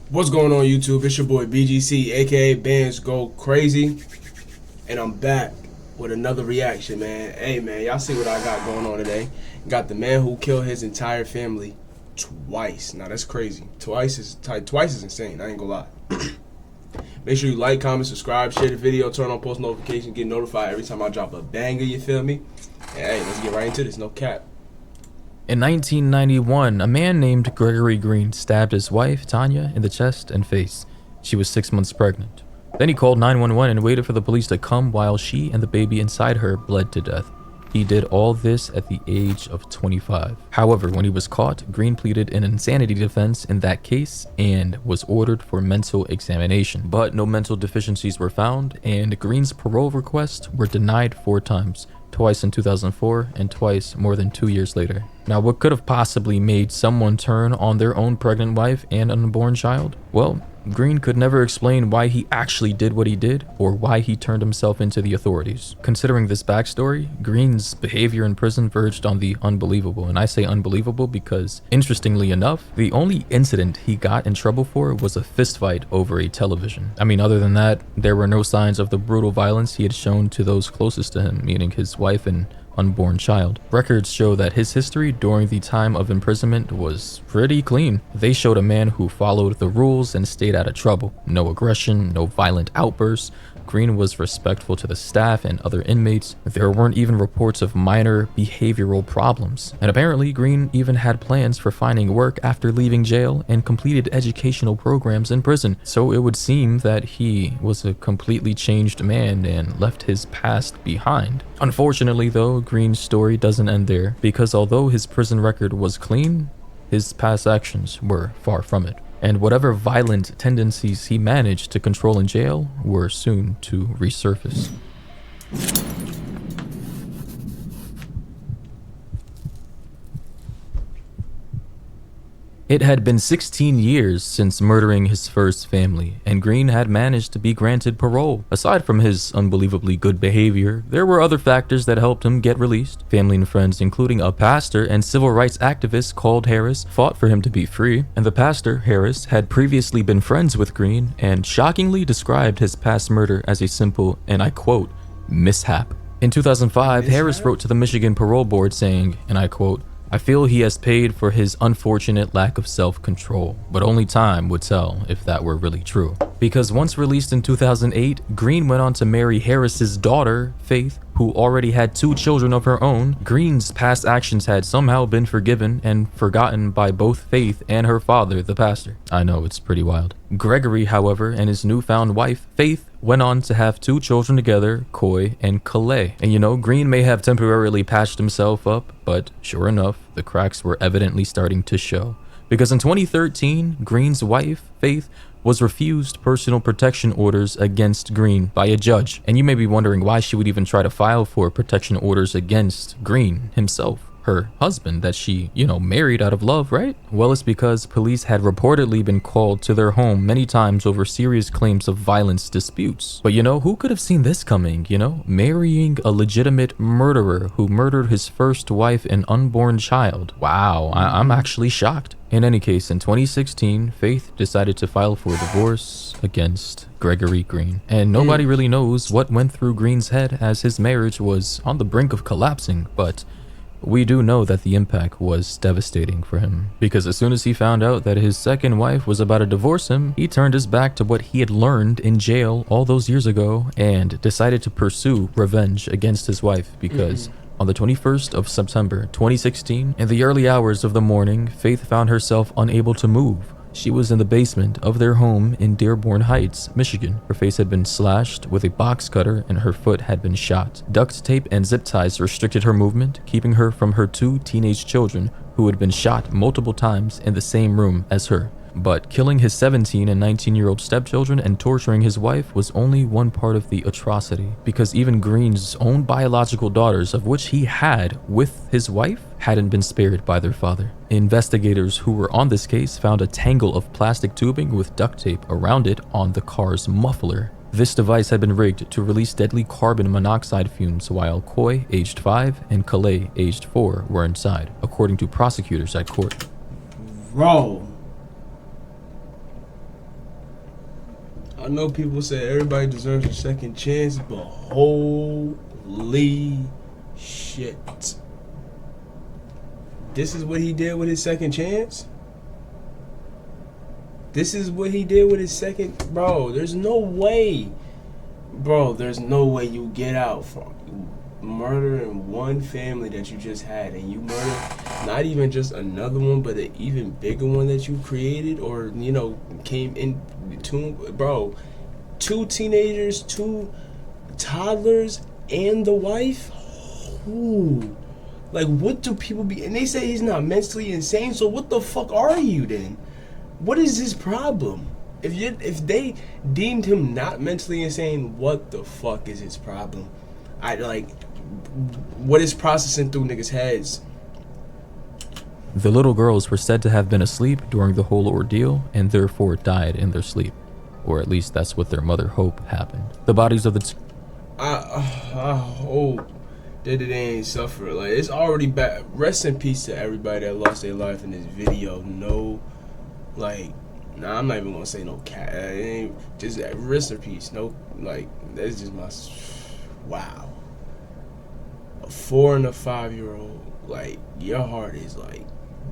What's going on YouTube? It's your boy BGC, aka Bands Go Crazy, and I'm back with another reaction, man. Hey man, y'all see what I got going on today? Got the man who killed his entire family twice. Now that's crazy. Twice is insane. I ain't gonna lie. Make sure you like, comment, subscribe, share the video, turn on post notifications, get notified every time I drop a banger. You feel me? And hey, let's get right into this. No cap. In 1991, a man named Gregory Green stabbed his wife, Tanya, in the chest and face. She was 6 months pregnant. Then he called 911 and waited for the police to come while she and the baby inside her bled to death. He did all this at the age of 25. However, when he was caught, Green pleaded an insanity defense in that case and was ordered for mental examination. But no mental deficiencies were found, and Green's parole requests were denied 4 times. Twice in 2004 and twice more than 2 years later. Now, what could have possibly made someone turn on their own pregnant wife and unborn child? Well, Green could never explain why he actually did what he did or why he turned himself into the authorities. Considering this backstory, Green's behavior in prison verged on the unbelievable, and I say unbelievable because, interestingly enough, the only incident he got in trouble for was a fistfight over a television. I mean, other than that, there were no signs of the brutal violence he had shown to those closest to him, meaning his wife and unborn child. Records show that his history during the time of imprisonment was pretty clean. They showed a man who followed the rules and stayed out of trouble. No aggression, no violent outbursts. Green was respectful to the staff and other inmates. There weren't even reports of minor behavioral problems. And apparently, Green even had plans for finding work after leaving jail and completed educational programs in prison. So it would seem that he was a completely changed man and left his past behind. Unfortunately though, Green's story doesn't end there, because although his prison record was clean, his past actions were far from it. And whatever violent tendencies he managed to control in jail were soon to resurface. It had been 16 years since murdering his first family, and Green had managed to be granted parole. Aside from his unbelievably good behavior, there were other factors that helped him get released. Family and friends, including a pastor and civil rights activist called Harris, fought for him to be free. And the pastor, Harris, had previously been friends with Green and shockingly described his past murder as a simple, and I quote, mishap. In 2005, Harris wrote to the Michigan Parole Board saying, and I quote, I feel he has paid for his unfortunate lack of self-control, but only time would tell if that were really true. Because once released in 2008, Green went on to marry Harris's daughter, Faith, who already had 2 children of her own. Green's past actions had somehow been forgiven and forgotten by both Faith and her father, the pastor. I know, it's pretty wild. Gregory, however, and his newfound wife, Faith, went on to have 2 children together, Coy and Calais. And you know, Green may have temporarily patched himself up, but sure enough, the cracks were evidently starting to show. Because in 2013, Green's wife, Faith, was refused personal protection orders against Green by a judge. And you may be wondering why she would even try to file for protection orders against Green himself, her husband that she, married out of love, right? Well, it's because police had reportedly been called to their home many times over serious claims of violence disputes. But who could have seen this coming, Marrying a legitimate murderer who murdered his first wife and unborn child. Wow, I'm actually shocked. In any case, in 2016, Faith decided to file for divorce against Gregory Green. And nobody really knows what went through Green's head as his marriage was on the brink of collapsing, but we do know that the impact was devastating for him, because as soon as he found out that his second wife was about to divorce him, he turned his back to what he had learned in jail all those years ago and decided to pursue revenge against his wife, because on the 21st of September 2016, in the early hours of the morning, Faith found herself unable to move. She was in the basement of their home in Dearborn Heights, Michigan. Her face had been slashed with a box cutter and her foot had been shot. Duct tape and zip ties restricted her movement, keeping her from her 2 teenage children who had been shot multiple times in the same room as her. But killing his 17 and 19-year-old stepchildren and torturing his wife was only one part of the atrocity, because even Green's own biological daughters, of which he had with his wife, hadn't been spared by their father. Investigators who were on this case found a tangle of plastic tubing with duct tape around it on the car's muffler. This device had been rigged to release deadly carbon monoxide fumes while Coy, aged 5, and Calais, aged 4, were inside, according to prosecutors at court. Bro. I know people say everybody deserves a second chance, but holy shit. This is what he did with his second chance? This is what he did with his second... Bro, there's no way. Bro, there's no way you get out from murdering one family that you just had, and you murder not even just another one, but an even bigger one that you created or, you know, came in to... Bro, 2 teenagers, 2 toddlers, and the wife? Ooh. Like, what do people be... And they say he's not mentally insane, so what the fuck are you then? What is his problem? If they deemed him not mentally insane, what the fuck is his problem? What is processing through niggas' heads? The little girls were said to have been asleep during the whole ordeal and therefore died in their sleep. Or at least that's what their mother hoped happened. The bodies of the I hope that they ain't suffer. Like, it's already bad. Rest in peace to everybody that lost their life in this video. No, like, nah, I'm not even gonna say no cat. It ain't just rest in peace. No, like, that's just my... Wow. A 4 and a 5-year-old, like, your heart is, like,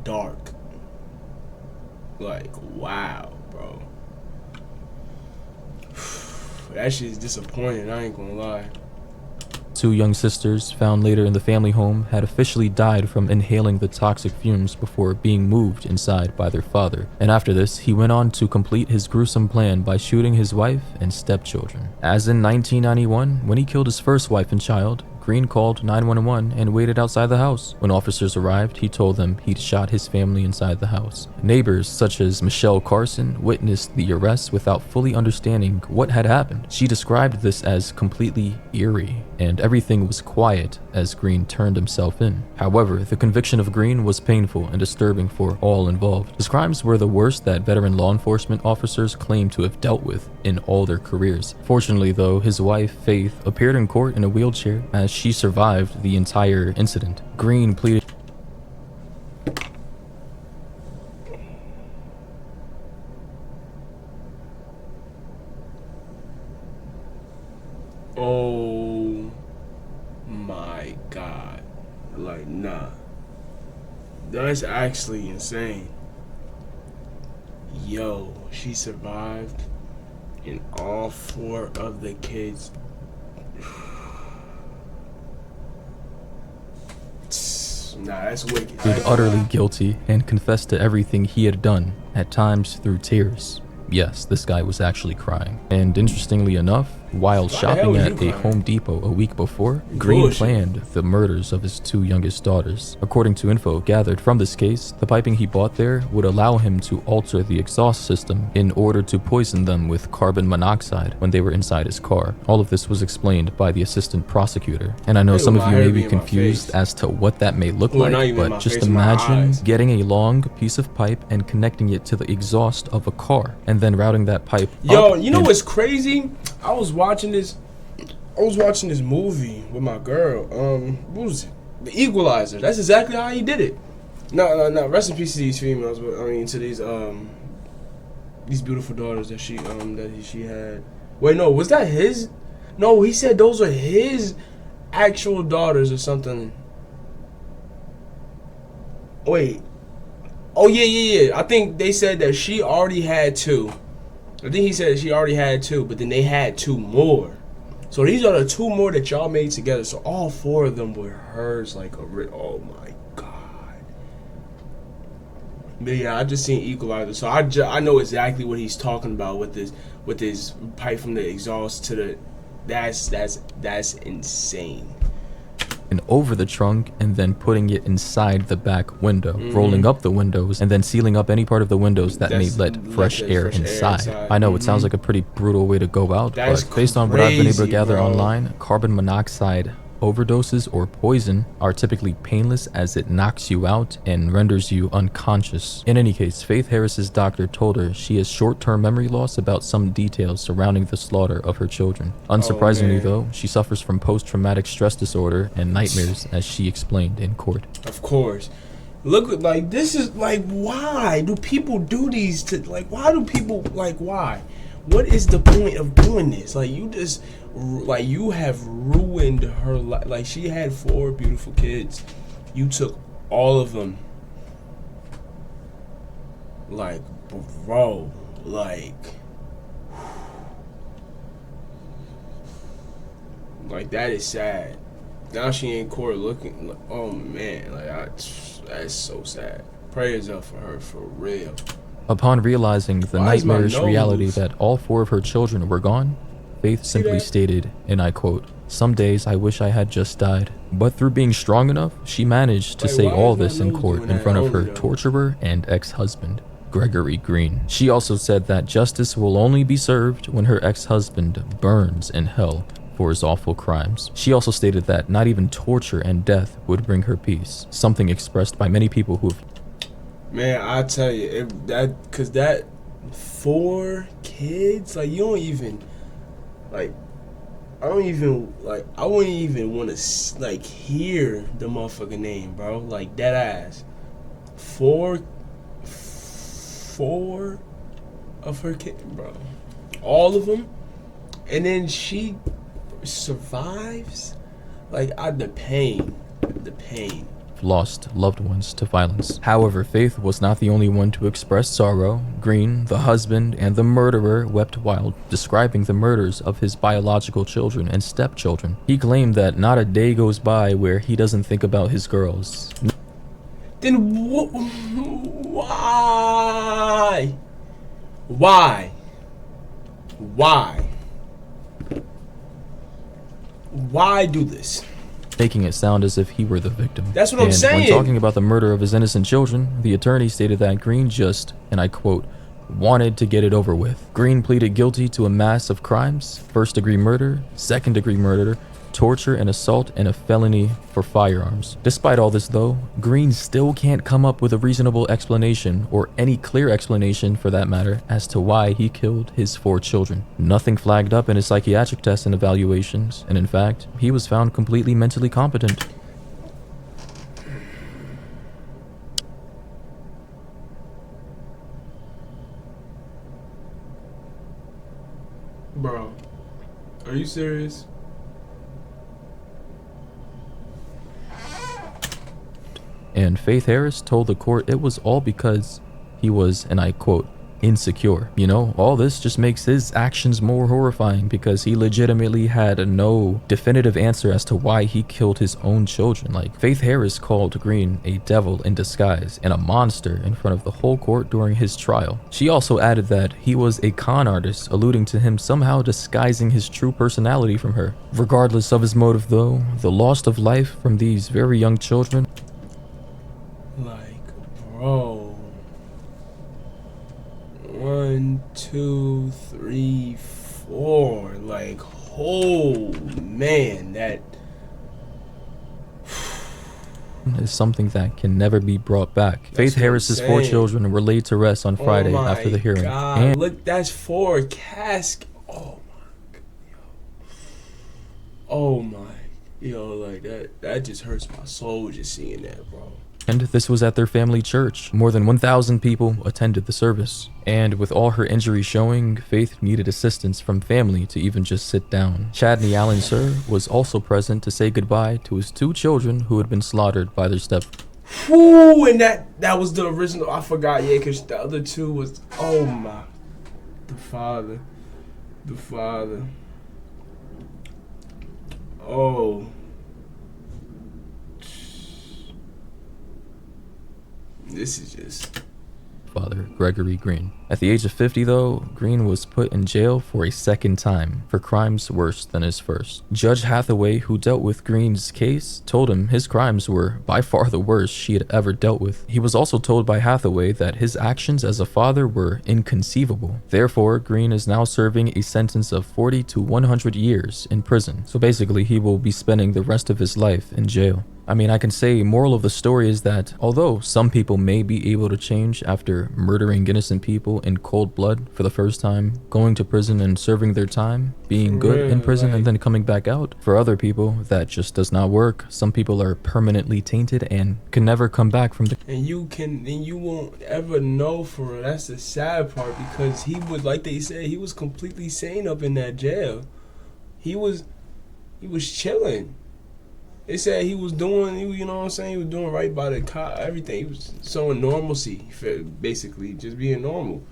dark. Like, wow, bro. That shit is disappointing, I ain't gonna lie. 2 young sisters, found later in the family home, had officially died from inhaling the toxic fumes before being moved inside by their father. And after this, he went on to complete his gruesome plan by shooting his wife and stepchildren. As in 1991, when he killed his first wife and child, Green called 911 and waited outside the house. When officers arrived, he told them he'd shot his family inside the house. Neighbors such as Michelle Carson witnessed the arrest without fully understanding what had happened. She described this as completely eerie, and everything was quiet as Green turned himself in. However, the conviction of Green was painful and disturbing for all involved. His crimes were the worst that veteran law enforcement officers claimed to have dealt with in all their careers. Fortunately, though, his wife, Faith, appeared in court in a wheelchair as she survived the entire incident. Green pleaded Oh my god. Like, nah. That's actually insane. Yo, she survived, and all 4 of the kids... Nah, that's wicked. utterly guilty and confessed to everything he had done, at times through tears. Yes, this guy was actually crying. And interestingly enough, while shopping at a Home Depot a week before, Green planned the murders of his 2 youngest daughters. According to info gathered from this case, the piping he bought there would allow him to alter the exhaust system in order to poison them with carbon monoxide when they were inside his car. All of this was explained by the assistant prosecutor. And I know some of you may be confused as to what that may look like, but just imagine getting a long piece of pipe and connecting it to the exhaust of a car, and then routing that pipe Yo, you know what's crazy? I was watching this movie with my girl. What was it? The Equalizer. That's exactly how he did it. No. Rest in peace to these females, but I mean to these beautiful daughters that she had. Wait, no, was that his? No, he said those are his actual daughters or something. Wait. Oh yeah. I think they said that she already had 2. I think he said she already had 2, but then they had 2 more. So these are the 2 more that y'all made together. So all 4 of them were hers. Like oh my god. But yeah, I just seen Equalizer, so I know exactly what he's talking about with this pipe from the exhaust to the. That's insane. and over the trunk and then putting it inside the back window, rolling up the windows and then sealing up any part of the windows that may let fresh air inside. I know it sounds like a pretty brutal way to go out, but based on what I've been able to gather online, carbon monoxide overdoses or poison are typically painless as it knocks you out and renders you unconscious. In any case, Faith Harris's doctor told her she has short-term memory loss about some details surrounding the slaughter of her children. Unsurprisingly though, she suffers from post-traumatic stress disorder and nightmares, as she explained in court. Of course. Look, like, this is, like, why do people do these to, like, why do people, like, why? What is the point of doing this? Like, you just, like, you have ruined her life. Like, she had 4 beautiful kids. You took all of them. Like, bro, like that is sad. Now she in court looking, oh man, that's so sad. Prayers up for her, for real. Upon realizing the Why is my nightmarish nose? reality that all 4 of her children were gone, Faith simply that? stated, and I quote, "Some days I wish I had just died." But through being strong enough, she managed to Wait, say why all is my this in nose court doing in that front of only her though? torturer and ex-husband, Gregory Green. She also said that justice will only be served when her ex-husband burns in hell for his awful crimes. She also stated that not even torture and death would bring her peace, something expressed by many people who have... Man, I tell you, cause that 4 kids, like, you don't even, like, I wouldn't even want to, like, hear the motherfucking name, bro. Like, dead ass. 4 of her kids, bro. All of them. And then she survives. Like, the pain. lost loved ones to violence. However, Faith was not the only one to express sorrow. Green, the husband and the murderer, wept while describing the murders of his biological children and stepchildren. He claimed that not a day goes by where he doesn't think about his girls. Then why? Why? Why do this? Making it sound as if he were the victim. That's what I'm saying. When talking about the murder of his innocent children, the attorney stated that Green just, and I quote, wanted to get it over with. Green pleaded guilty to a mass of crimes: first-degree murder, second-degree murder, torture and assault, and a felony for firearms. Despite all this though, Green still can't come up with a reasonable explanation, or any clear explanation for that matter, as to why he killed his 4 children. Nothing flagged up in his psychiatric tests and evaluations, and in fact, he was found completely mentally competent. Bro, are you serious? And Faith Harris told the court it was all because he was, and I quote, insecure. You know, all this just makes his actions more horrifying because he legitimately had no definitive answer as to why he killed his own children. Like, Faith Harris called Green a devil in disguise and a monster in front of the whole court during his trial. She also added that he was a con artist, alluding to him somehow disguising his true personality from her. Regardless of his motive though, the loss of life from these very young children, Like, bro. 1, 2, 3, 4. Like, oh man, that. is something that can never be brought back. Faith what I'm Harris's 4 saying. children were laid to rest on Friday Oh my after the hearing. God. And Look, that's 4 casket. Oh my God. Oh my. Yo, like that just hurts my soul just seeing that, bro. this was at their family church. More than 1,000 people attended the service. And with all her injuries showing, Faith needed assistance from family to even just sit down. Chadney Allen Sir was also present to say goodbye to his 2 children who had been slaughtered by their step. Whoo, and that was the original. I forgot, yeah, because the other 2 was, oh my. The father. Oh. This is just. Father Gregory Green. At the age of 50 though, Green was put in jail for a second time for crimes worse than his first. Judge Hathaway, who dealt with Green's case, told him his crimes were by far the worst she had ever dealt with. He was also told by Hathaway that his actions as a father were inconceivable. Therefore, Green is now serving a sentence of 40 to 100 years in prison. So basically, he will be spending the rest of his life in jail. I mean, I can say moral of the story is that although some people may be able to change after murdering innocent people in cold blood for the first time, going to prison and serving their time, being good in prison and then coming back out, for other people that just does not work. Some people are permanently tainted and can never come back from the And you won't ever know for real. That's the sad part, because he was, like they said, he was completely sane up in that jail. He was chilling. They said he was doing, you know what I'm saying, he was doing right by the cop, everything. He was showing normalcy, basically, just being normal.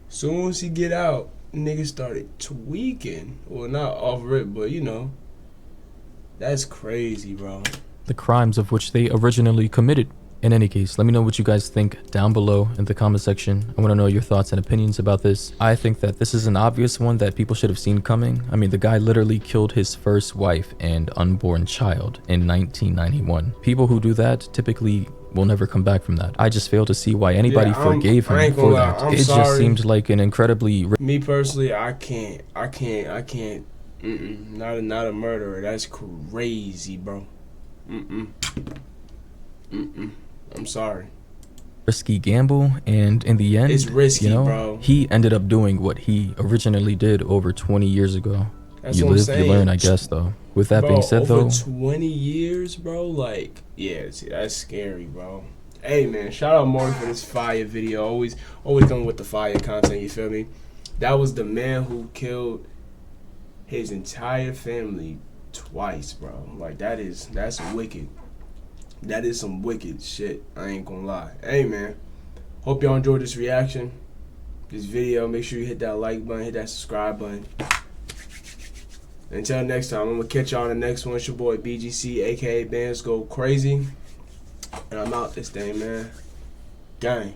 Soon as he get out, niggas started tweaking. Well, not off rip, but you know, that's crazy, bro. crimes of which they originally committed. In any case, let me know what you guys think down below in the comment section. I want to know your thoughts and opinions about this. I think that this is an obvious one that people should have seen coming. I mean, the guy literally killed his first wife and unborn child in 1991. People who do that typically will never come back from that. I just fail to see why anybody forgave him for that. It just seemed like an incredibly... Me personally, I can't. Not a murderer. That's crazy, bro. I'm sorry. Risky gamble, and in the end, it's risky, you know, bro. He ended up doing what he originally did over 20 years ago. That's you what live, I'm saying. you learn, I guess, though. With that being said, over though, 20 years, bro, like, yeah, that's scary, bro. Hey, man, shout out Maury for this fire video. Always coming with the fire content, you feel me? That was the man who killed his entire family twice, bro. Like, that's wicked. That is some wicked shit. I ain't gonna lie. Hey, man. Hope y'all enjoyed this reaction, this video. Make sure you hit that like button, hit that subscribe button. Until next time, I'm gonna catch y'all on the next one. It's your boy BGC, aka Bands Go Crazy. And I'm out this thing, man. Gang.